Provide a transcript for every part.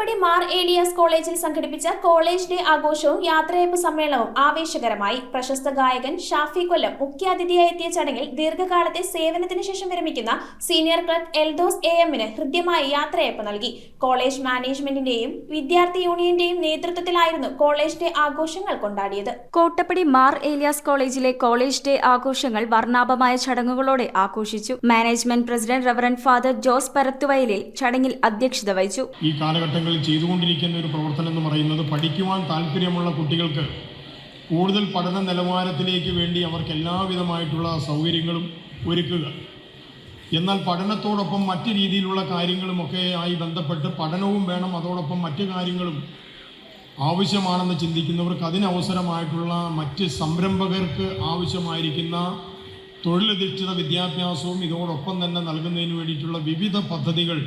കോട്ടപ്പടി മാർ ഏലിയാസ് കോളേജിൽ സംഘടിപ്പിച്ച college day ആഘോഷവും യാത്രയയപ്പ് സമ്മേളനവും ആവേശകരമായി. പ്രശസ്ത ഗായകൻ ഷാഫി കൊല്ലം മുഖ്യാതിഥിയായി എത്തിയ ചടങ്ങിൽ ദീർഘകാലത്തെ സേവനത്തിന് ശേഷം വിരമിക്കുന്ന സീനിയർ ക്ലർക്ക് എൽദോസ് AM-ന് ഹൃദ്യമായ യാത്രയയപ്പ് നൽകി. കോളേജ് മാനേജ്മെന്റിന്റെയും വിദ്യാർത്ഥി യൂണിയന്റെയും നേതൃത്വത്തിലായിരുന്നു കോളേജ് ഡേ ആഘോഷങ്ങൾ കൊണ്ടാടിയത്. കോട്ടപ്പടി മാർ ഏലിയാസ് കോളേജിലെ കോളേജ് ഡേ ആഘോഷങ്ങൾ വർണ്ണാഭമായ ചടങ്ങുകളോടെ ആഘോഷിച്ചു. Management president reverend father Jose Parathuvayalil ചടങ്ങിൽ അധ്യക്ഷത വഹിച്ചു. ഈ കാലഘട്ടങ്ങളിൽ ചെയ്തുകൊണ്ടിരിക്കുന്ന ഒരു പ്രവർത്തനം എന്ന് പറയുന്നത് പഠിക്കുവാൻ താല്പര്യമുള്ള കുട്ടികൾക്ക് കൂടുതൽ പഠന നിലവാരത്തിലേക്ക് വേണ്ടി അവർക്ക് എല്ലാവിധമായിട്ടുള്ള സൗകര്യങ്ങളും ഒരുക്കുക. എന്നാൽ പഠനത്തോടൊപ്പം മറ്റ് രീതിയിലുള്ള കാര്യങ്ങളുമൊക്കെ ആയി ബന്ധപ്പെട്ട് പഠനവും വേണം, അതോടൊപ്പം മറ്റു കാര്യങ്ങളും ആവശ്യമാണെന്ന് ചിന്തിക്കുന്നവർക്ക് അതിനവസരമായിട്ടുള്ള മറ്റ് സംരംഭകർക്ക് ആവശ്യമായിരിക്കുന്ന തൊഴിലധിഷ്ഠിത വിദ്യാഭ്യാസവും ഇതോടൊപ്പം തന്നെ നൽകുന്നതിന് വേണ്ടിയിട്ടുള്ള വിവിധ പദ്ധതികൾ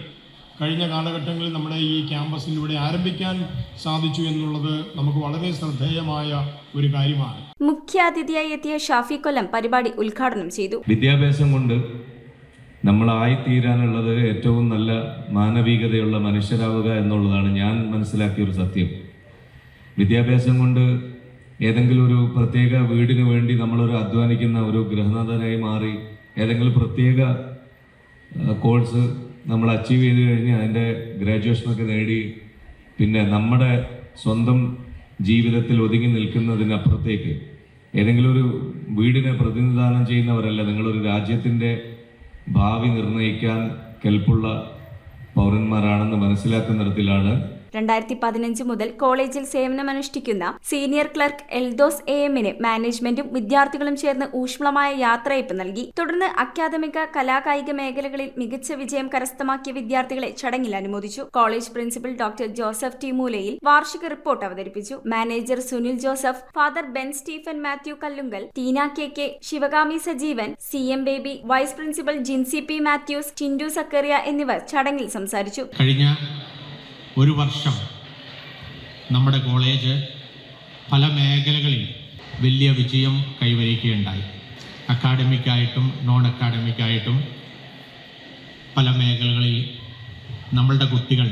കഴിഞ്ഞ കാലഘട്ടങ്ങളിൽ നമ്മുടെ ഈ ക്യാമ്പസിലൂടെ ആരംഭിക്കാൻ സാധിച്ചു എന്നുള്ളത് നമുക്ക് വളരെ ശ്രദ്ധേയമായ ഒരു കാര്യമാണ്. മുഖ്യാതിഥിയായി എത്തിയ ഷാഫി കൊല്ലം പരിപാടി ഉദ്ഘാടനം ചെയ്തു. വിദ്യാഭ്യാസം കൊണ്ട് നമ്മളായിത്തീരാനുള്ളത് ഏറ്റവും നല്ല മാനവികതയുള്ള മനുഷ്യരാവുക എന്നുള്ളതാണ് ഞാൻ മനസ്സിലാക്കിയ ഒരു സത്യം. വിദ്യാഭ്യാസം കൊണ്ട് ഏതെങ്കിലും ഒരു പ്രത്യേക വീടിന് വേണ്ടി നമ്മളൊരു അധ്വാനിക്കുന്ന ഒരു ഗൃഹനാഥനായി മാറി ഏതെങ്കിലും പ്രത്യേക കോഴ്സ് നമ്മൾ അച്ചീവ് ചെയ്ത് കഴിഞ്ഞ് അതിൻ്റെ ഗ്രാജുവേഷനൊക്കെ നേടി പിന്നെ നമ്മുടെ സ്വന്തം ജീവിതത്തിൽ ഒതുങ്ങി നിൽക്കുന്നതിനപ്പുറത്തേക്ക് ഏതെങ്കിലും ഒരു വീടിനെ പ്രതിനിധാനം ചെയ്യുന്നവരല്ല. നിങ്ങളൊരു രാജ്യത്തിൻ്റെ ഭാവി നിർണ്ണയിക്കാൻ കെൽപ്പുള്ള പൗരന്മാരാണെന്ന് മനസ്സിലാക്കുന്നിടത്തിലാണ് 2015 മുതൽ കോളേജിൽ സേവനമനുഷ്ഠിക്കുന്ന സീനിയർ ക്ലർക്ക് എൽദോസ് AM-ന് മാനേജ്മെന്റും വിദ്യാർത്ഥികളും ചേർന്ന് ഊഷ്മളമായ യാത്രയയപ്പ് നൽകി. തുടർന്ന് അക്കാദമിക കലാകായിക മേഖലകളിൽ മികച്ച വിജയം കരസ്ഥമാക്കിയ വിദ്യാർത്ഥികളെ ചടങ്ങിൽ അനുമോദിച്ചു. College principal doctor Joseph T Moolayil വാർഷിക റിപ്പോർട്ട് അവതരിപ്പിച്ചു. Manager Sunil Joseph, father Ben Stephen Mathew Kallungal, Teena KK, Shivakami Sajeevan, CM Baby, vice principal Jincy P Mathews, Tindu Zacharia എന്നിവർ ചടങ്ങിൽ സംസാരിച്ചു. ഒരു വർഷം നമ്മുടെ കോളേജ് പല മേഖലകളിൽ വലിയ വിജയം കൈവരിക്കുകയുണ്ടായി. അക്കാഡമിക്കായിട്ടും നോൺ അക്കാഡമിക്കായിട്ടും പല മേഖലകളിൽ നമ്മളുടെ കുട്ടികൾ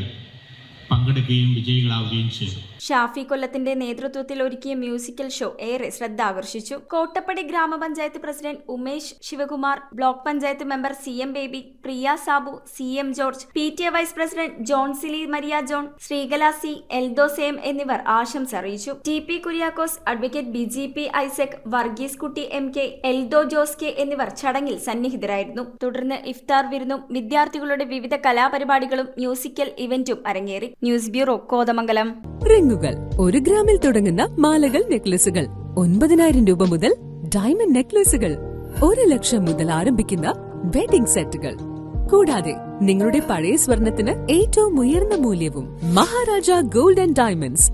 പങ്കെടുക്കുകയും വിജയികളാവുകയും ചെയ്തു. ഷാഫി കൊല്ലത്തിന്റെ നേതൃത്വത്തിൽ ഒരുക്കിയ മ്യൂസിക്കൽ ഷോ ഏറെ ശ്രദ്ധ ആകർഷിച്ചു. Kottappadi grama panchayat president Umesh Sivakumar, block panchayat member CM Baby, Priya Sabu, CM George, PTA vice president Jonsily Maria John, Sreekala C, Eldhose AM എന്നിവർ ആശംസ അറിയിച്ചു. TP Kuriakose, advocate BGP Isaac, Varghese Kutty MK, Eldho Jose K എന്നിവർ ചടങ്ങിൽ സന്നിഹിതരായിരുന്നു. തുടർന്ന് ഇഫ്താർ വിരുന്നും വിദ്യാർത്ഥികളുടെ വിവിധ കലാപരിപാടികളും മ്യൂസിക്കൽ ഇവന്റും അരങ്ങേറി. News bureau, Kothamangalam. റിങ്ങുകൾ 1 ഗ്രാമിൽ തുടങ്ങുന്ന മാലകൾ, നെക്ലസുകൾ 9,000 രൂപ മുതൽ ഡയമണ്ട് നെക്ലസുകൾ 1 ലക്ഷം മുതൽ ആരംഭിക്കുന്ന വെഡിംഗ് സെറ്റുകൾ, കൂടാതെ നിങ്ങളുടെ പഴയ സ്വർണത്തിന് ഏറ്റവും ഉയർന്ന മൂല്യവും മഹാരാജ ഗോൾഡ് ആൻഡ് ഡയമണ്ട്സ്